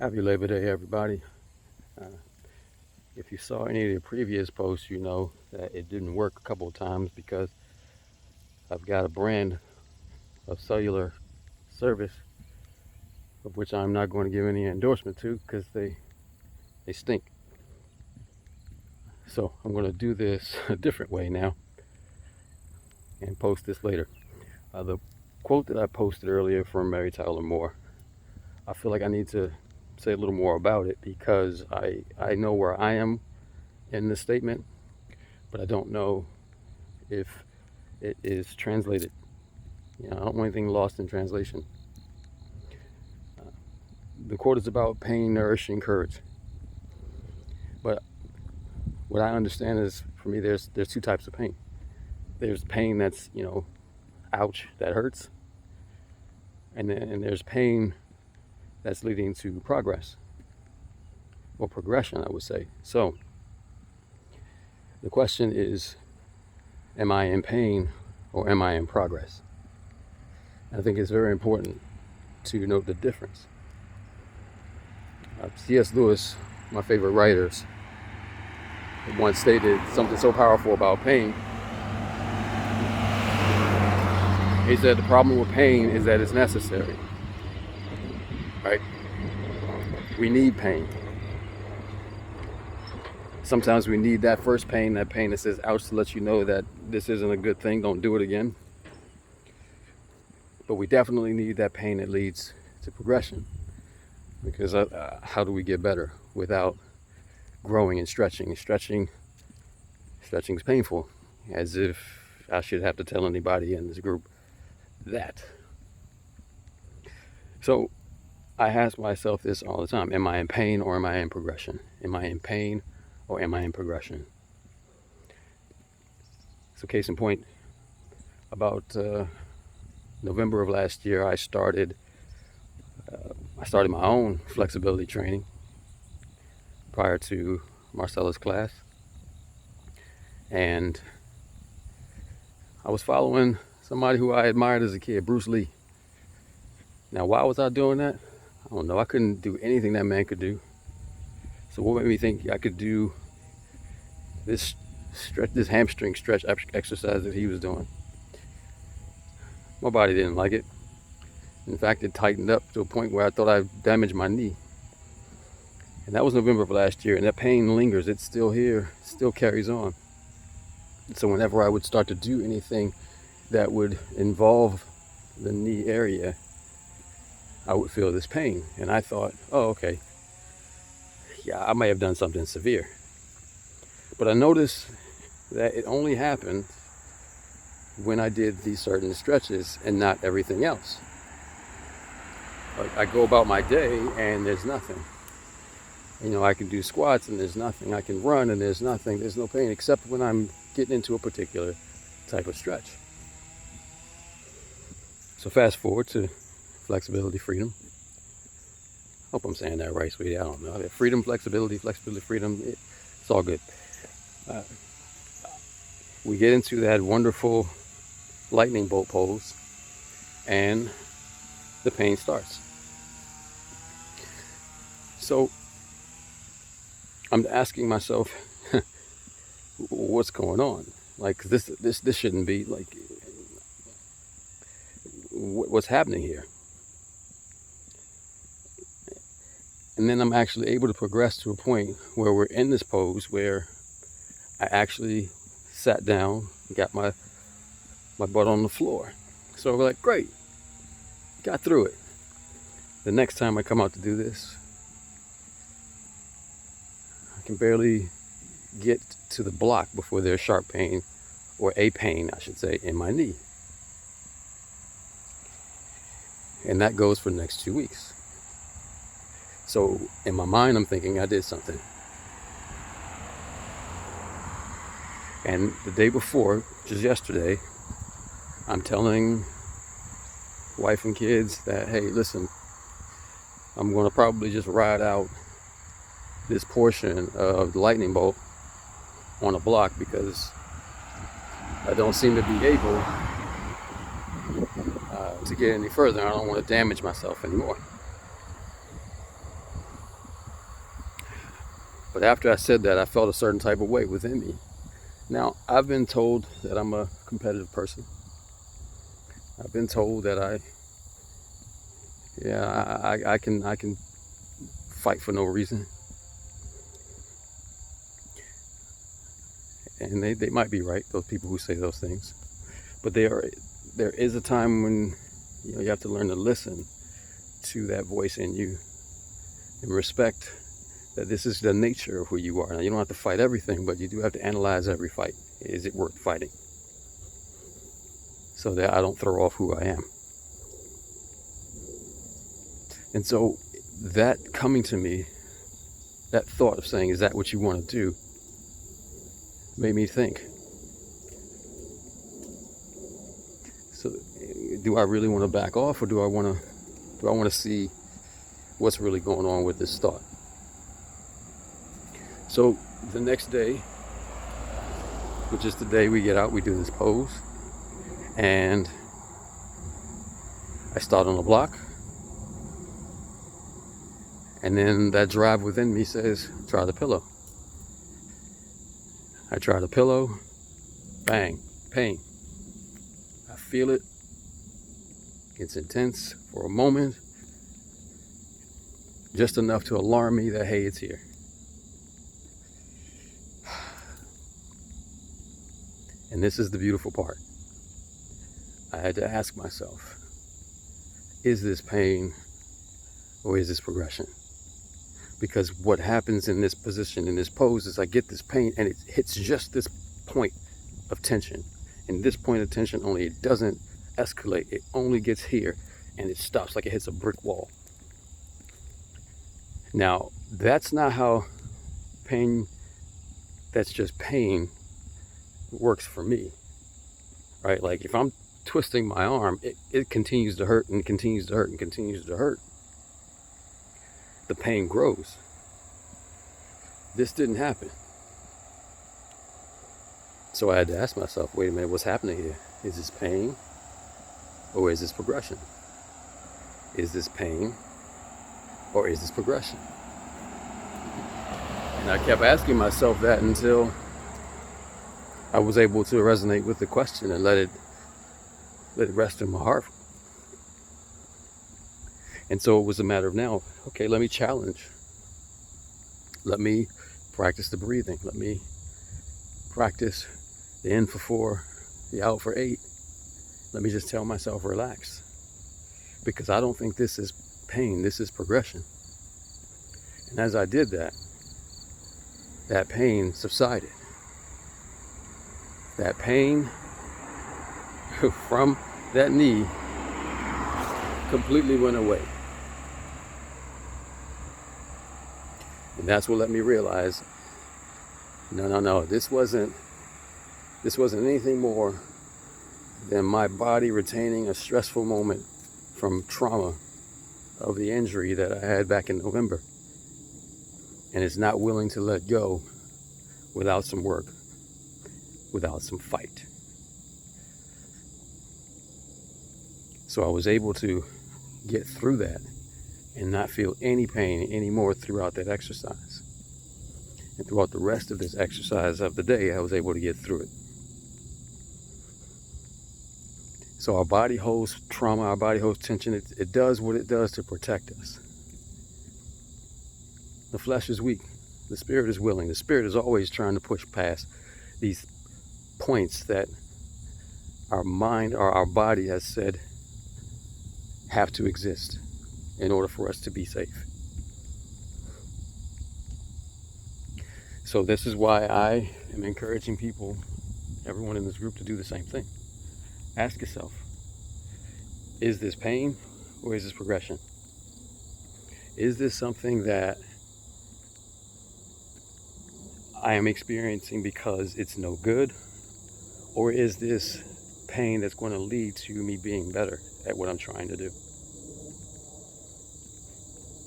Happy Labor Day, everybody. Uh, if you saw any of the previous posts, you know that it didn't work a couple of times because I've got a brand of cellular service of which I'm not going to give any endorsement to because they stink. So I'm going to do this a different way now and post this later. The quote that I posted earlier from Mary Tyler Moore, I feel like I need to say a little more about it because I know where I am in this statement, but I don't know if it is translated. I don't want anything lost in translation. The quote is about pain nourishing courage. But what I understand is, for me, there's two types of pain. There's pain that's, ouch, that hurts. And there's pain that's leading to progress or progression, I would say. So the question is, am I in pain or am I in progress? I think it's very important to note the difference. C.S. Lewis, my favorite writers, once stated something so powerful about pain. He said the problem with pain is that it's necessary. Right? We need pain. Sometimes we need that first pain, that pain that says ouch, to let you know that this isn't a good thing, don't do it again. But we definitely need that pain that leads to progression. Because how do we get better without growing and stretching? Stretching is painful, as if I should have to tell anybody in this group that. So I ask myself this all the time: am I in pain or am I in progression? Am I in pain or am I in progression? So case in point, about November of last year, I started my own flexibility training prior to Marcella's class. And I was following somebody who I admired as a kid, Bruce Lee. Now, why was I doing that? I don't know. I couldn't do anything that man could do. So what made me think I could do this hamstring stretch exercise that he was doing? My body didn't like it. In fact, it tightened up to a point where I thought I damaged my knee. And that was November of last year, and that pain lingers. It's still here, it still carries on. So whenever I would start to do anything that would involve the knee area, I would feel this pain. And I thought, oh, okay, yeah, I may have done something severe. But I noticed that it only happened when I did these certain stretches and not everything else. Like, I go about my day and there's nothing. I can do squats and there's nothing. I can run and there's nothing. There's no pain except when I'm getting into a particular type of stretch. So fast forward to flexibility, freedom. Hope I'm saying that right, sweetie. I don't know. Freedom, flexibility, freedom. It's all good. We get into that wonderful lightning bolt pose and the pain starts. So I'm asking myself, what's going on? Like, this shouldn't be like, what's happening here? And then I'm actually able to progress to a point where we're in this pose where I actually sat down, got my butt on the floor. So we're like, great, got through it. The next time I come out to do this, I can barely get to the block before there's sharp pain, or a pain, I should say, in my knee. And that goes for the next 2 weeks. So in my mind, I'm thinking I did something. And the day before, just yesterday, I'm telling wife and kids that, hey, listen, I'm going to probably just ride out this portion of the lightning bolt on a block because I don't seem to be able to get any further. I don't want to damage myself anymore. But after I said that, I felt a certain type of way within me. Now, I've been told that I'm a competitive person. I've been told that I can fight for no reason. And they might be right, those people who say those things. But there is a time when you have to learn to listen to that voice in you and respect that this is the nature of who you are. Now, you don't have to fight everything, but you do have to analyze every fight. Is it worth fighting? So that I don't throw off who I am. And so that coming to me, that thought of saying, is that what you want to do, made me think. So do I really want to back off, or do I want to see what's really going on with this thought? So the next day, which is the day we get out, we do this pose, and I start on the block, and then that drive within me says, try the pillow. I try the pillow, bang, pain. I feel it. It's intense for a moment, just enough to alarm me that, hey, it's here. And this is the beautiful part. I had to ask myself, is this pain or is this progression? Because what happens in this position, in this pose, is I get this pain and it hits just this point of tension. And this point of tension only, it doesn't escalate. It only gets here and it stops like it hits a brick wall. Now, that's not how pain, that's just pain, works for me, right? Like if I'm twisting my arm, it continues to hurt and continues to hurt and continues to hurt. The pain grows. This didn't happen. So I had to ask myself, wait a minute, what's happening here? Is this pain or is this progression? Is this pain or is this progression? And I kept asking myself that until I was able to resonate with the question and let it rest in my heart. And so it was a matter of now, okay, let me challenge. Let me practice the breathing. Let me practice the in for 4, the out for 8. Let me just tell myself, relax. Because I don't think this is pain, this is progression. And as I did that, that pain subsided. That pain from that knee completely went away. And that's what let me realize, no, this wasn't anything more than my body retaining a stressful moment from trauma of the injury that I had back in November. And it's not willing to let go without some work, without some fight. So I was able to get through that and not feel any pain anymore throughout that exercise. And throughout the rest of this exercise of the day, I was able to get through it. So our body holds trauma, our body holds tension. It does what it does to protect us. The flesh is weak. The spirit is willing. The spirit is always trying to push past these points that our mind or our body has said have to exist in order for us to be safe. So this is why I am encouraging people, everyone in this group, to do the same thing. Ask yourself, is this pain or is this progression? Is this something that I am experiencing because it's no good? Or is this pain that's going to lead to me being better at what I'm trying to do?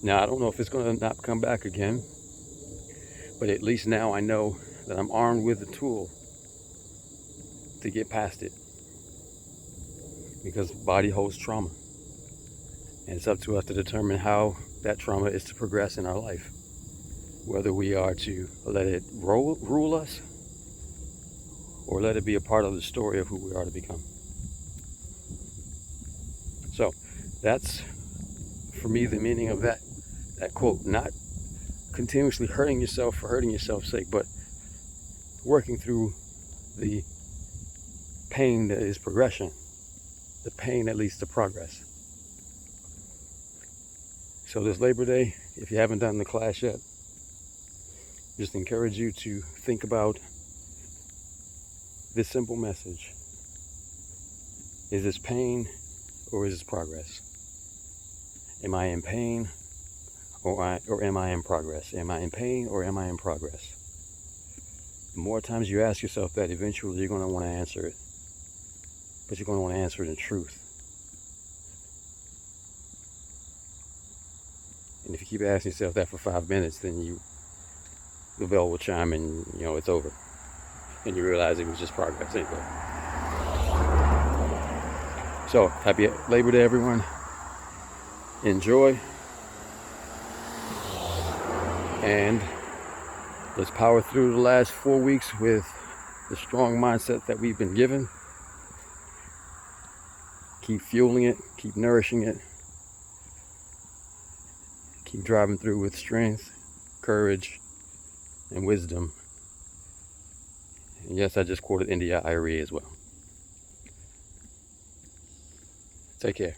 Now, I don't know if it's going to not come back again, but at least now I know that I'm armed with the tool to get past it. Because body holds trauma. And it's up to us to determine how that trauma is to progress in our life. whether we are to let it rule us or let it be a part of the story of who we are to become. So that's, for me, the meaning of that quote. Not continuously hurting yourself for hurting yourself's sake, but working through the pain that is progression, the pain that leads to progress. So this Labor Day, if you haven't done the class yet, just encourage you to think about this simple message. Is this pain or is this progress? Am I in pain or am I in progress? Am I in pain or am I in progress? The more times you ask yourself that, eventually you're going to want to answer it. But you're going to want to answer it in truth. And if you keep asking yourself that for 5 minutes, then the bell will chime and it's over. And you realize it was just progress anyway. So, happy Labor Day, everyone. Enjoy. And let's power through the last 4 weeks with the strong mindset that we've been given. Keep fueling it, keep nourishing it. Keep driving through with strength, courage, and wisdom. And yes, I just quoted India Arie as well. Take care.